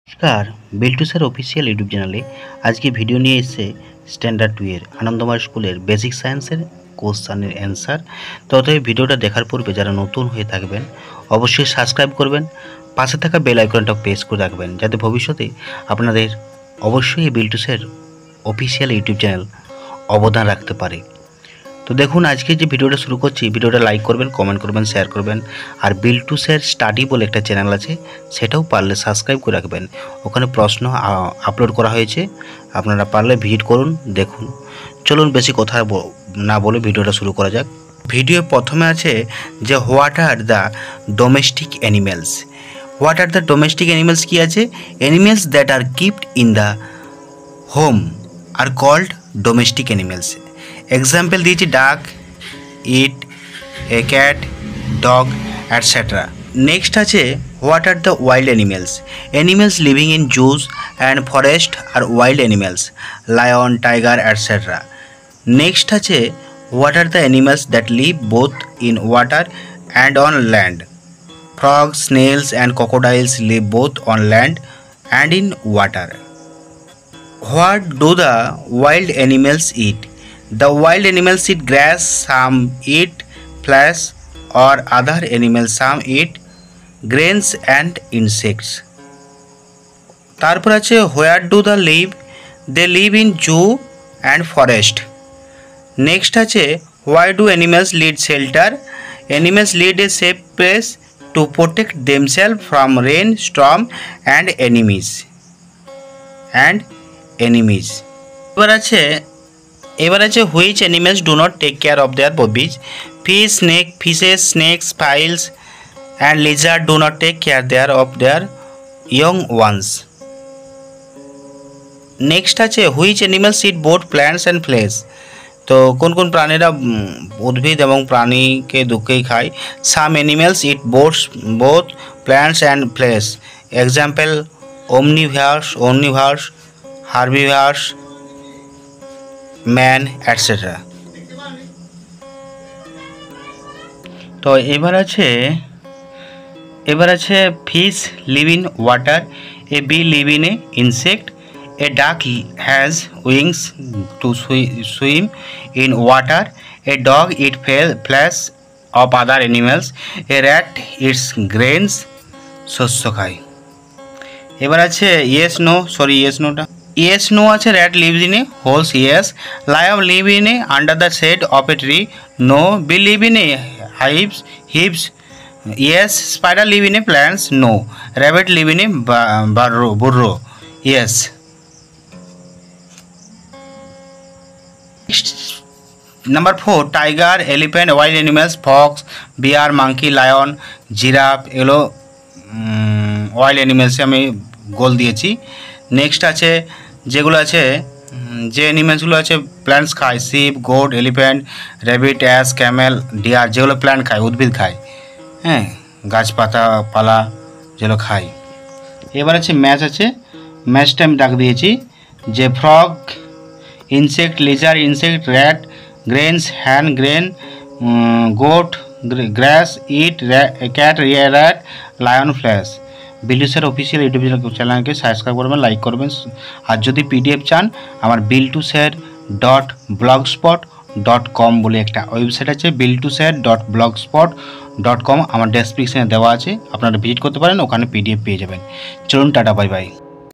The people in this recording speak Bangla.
নমস্কার, বিল্টু স্যার অফিসিয়াল ইউটিউব চ্যানেলে আজকে ভিডিও নিয়ে এসেছে স্ট্যান্ডার্ড 2 এর আনন্দময় স্কুলের বেসিক সায়েন্সের কোশ্চেনের অ্যান্সার। তো অতএব ভিডিওটা দেখার পূর্বে যারা নতুন হয়ে থাকবেন অবশ্যই সাবস্ক্রাইব করবেন, পাশে থাকা বেল আইকনটা প্রেস করে রাখবেন যাতে ভবিষ্যতে আপনাদের অবশ্যই এই Biltu sir official YouTube channel অবদান রাখতে পারে। তো দেখুন, আজকে যে ভিডিওটা শুরু করছি, ভিডিওটা লাইক করবেন, কমেন্ট করবেন, শেয়ার করবেন। আর বিল্টু স্যার স্টাডি বলে একটা চ্যানেল আছে, সেটাও পারলে সাবস্ক্রাইব করে রাখবেন। ওখানে প্রশ্ন আপলোড করা হয়েছে, আপনারা পারলে ভিজিট করুন, দেখুন। চলুন বেশি কথা না বলে ভিডিওটা শুরু করা যাক। ভিডিও প্রথমে আছে যে what are the domestic animals. What are the domestic animals কী আছে? Animals that are kept in the home are called domestic animals. Example দিয়েছি duck, eat, a cat, dog, etcetera. Next আছে what are the wild animals. Animals living in zoos and forest are wild animals, lion, tiger, etcetera. Next আছে what are the animals that live both in water and on land. Frogs, snails and crocodiles live both on land and in water. What do the wild animals eat? The wild animals eat grass, some eat flesh, or other animals some eat grains and insects. তারপর আছে where do they live? They live in zoo and forest. Next আছে why do animals need shelter? Animals need a safe place to protect themselves from rain, storm and enemies. এবার আছে which animals do not take care of their babies. Fishes, snakes, flies and lizard do not take care of their young ones. Next আছে which animals eat both plants and flesh. তো কোন কোন প্রাণীরা উদ্ভিদ এবং প্রাণীকে দুঃখেই খায়? Some animals eat both plants and flesh. Example omnivorous, herbivores, man, etc. তো এবার আছে fish live in water, a bee live in a insect, a duck has wings to swim in water, a dog eat flesh of other animals, a rat eats grains, শস্য খায়। এবার আছে yes no আছে rat lives in a house, yes. Lion live in a under the shade of a tree, no. Bee live in a hives, yes. Spider live in a plants, no. Rabbit live in a burrow, yes. Number 4 tiger, elephant, wild animals, fox, bear, monkey, lion, giraffe, এগুলো ওয়াইল্ড অ্যানিমেলসে আমি গোল দিয়েছি। নেক্সট আছে যেগুলো আছে যে অ্যানিমেলসগুলো আছে প্ল্যান্টস খায়, sheep, goat, elephant, rabbit, ass, camel, deer, যেগুলো প্ল্যান্ট খায়, উদ্ভিদ খায়, হ্যাঁ, গাছপাতা পালা যেগুলো খায়। এবার আছে ম্যাচটা আমি দাগ দিয়েছি যে frog, insect, lizard, insect, rat, grains, and grain, goat, grass, eat, cat, rat, lion, flesh. Biltu sir official YouTube চ্যানেলকে সাবস্ক্রাইব করবেন, লাইক করবেন। আর যদি পিডিএফ চান, আমার biltusar.blogspot.com বলে একটা ওয়েবসাইট আছে, biltusar.blogspot.com আমার ডেসক্রিপশনে দেওয়া আছে, আপনারা ভিজিট করতে পারেন, ওখানে পিডিএফ পেয়ে যাবেন। চলুন, টাটা, বাই বাই।